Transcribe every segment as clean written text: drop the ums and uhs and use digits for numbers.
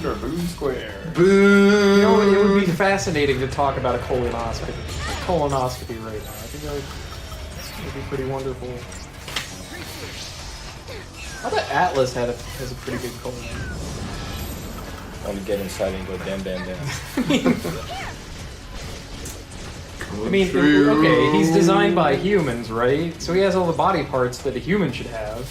or Boom Square? Boom! You know, it would be fascinating to talk about a colonoscopy right now. I think that would be pretty wonderful. I bet Atlas has a pretty good colon. I want to get inside and go damn. I mean, okay, he's designed by humans, right? So he has all the body parts that a human should have.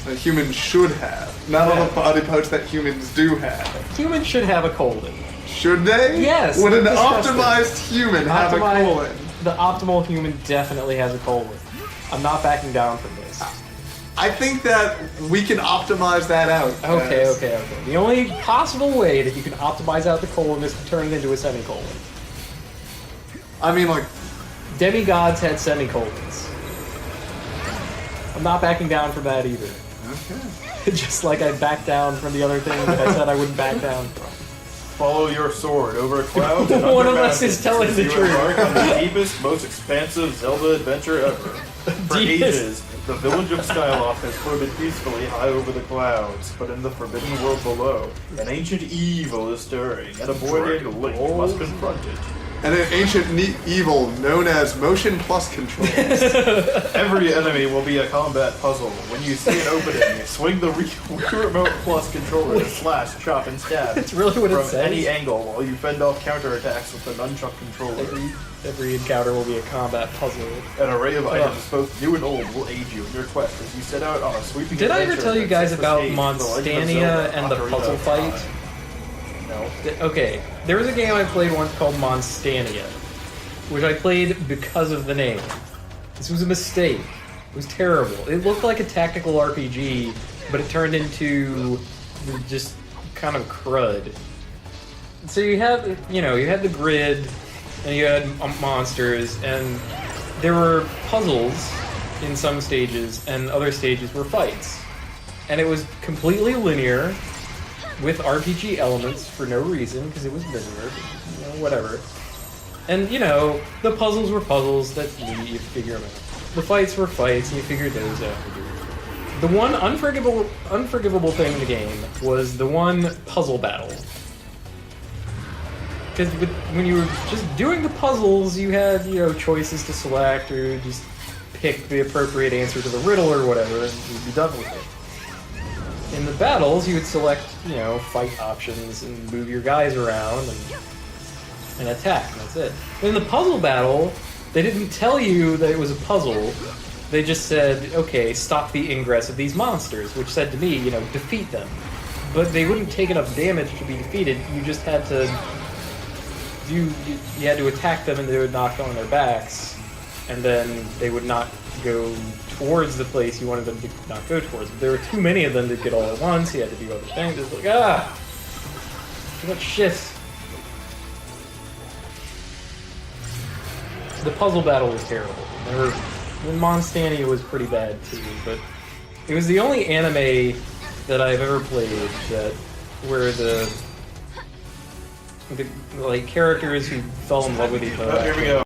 That humans should have. Not all the body parts that humans do have. Humans should have a colon. Should they? Yes. Would an disgusting. optimized human have a colon? The optimal human definitely has a colon. I'm not backing down from this. I think that we can optimize that out. Okay. The only possible way that you can optimize out the colon is to turn it into a semicolon. I mean, like... Demigods had semicolons. I'm not backing down from that either. Okay. Just like I backed down from the other thing that I said I wouldn't back down from. Follow your sword over clouds and One under of us mountains is telling as the you truth. embark on the deepest, most expansive Zelda adventure ever. For Deepest. ages, the village of Skyloft has floated peacefully high over the clouds, but in the forbidden world below, an ancient evil is stirring, and a boy named Link must confront it. And an ancient evil known as motion plus control. Every enemy will be a combat puzzle. When you see an opening, swing the Wii Remote Plus controller to slash, chop, and stab. That's really what it from says? any angle while you fend off counterattacks with the nunchuck controller. Every encounter will be a combat puzzle. An array of items, both new and old, will aid you in your quest as you set out on a sweeping Did I adventure ever tell you that guys sets the about stage for the Legend of Monstania Zelda and the Ocarina puzzle of fight? Time. No. Okay, there was a game I played once called Monstania, which I played because of the name. This was a mistake. It was terrible. It looked like a tactical RPG, but it turned into just kind of crud. So you had the grid, and you had monsters, and there were puzzles in some stages, and other stages were fights. And it was completely linear, with RPG elements for no reason, because it was linear, whatever. And, the puzzles were puzzles that you figure them out. The fights were fights, and you figured those out. The one unforgivable thing in the game was the one puzzle battle. Because when you were just doing the puzzles, you had, choices to select, or just pick the appropriate answer to the riddle or whatever, and you'd be done with it. In the battles, you would select, fight options and move your guys around and attack, and that's it. But in the puzzle battle, they didn't tell you that it was a puzzle. They just said, okay, stop the ingress of these monsters, which said to me, defeat them. But they wouldn't take enough damage to be defeated. You just had to you had to attack them, and they would knock on their backs, and then they would not go towards the place you wanted them to not go towards. But there were too many of them to get all at once. You had to do other things. It's like, too much shit. The puzzle battle was terrible. Monstania was pretty bad too, but it was the only anime that I've ever played where the characters who fell in love with each other. Here we go.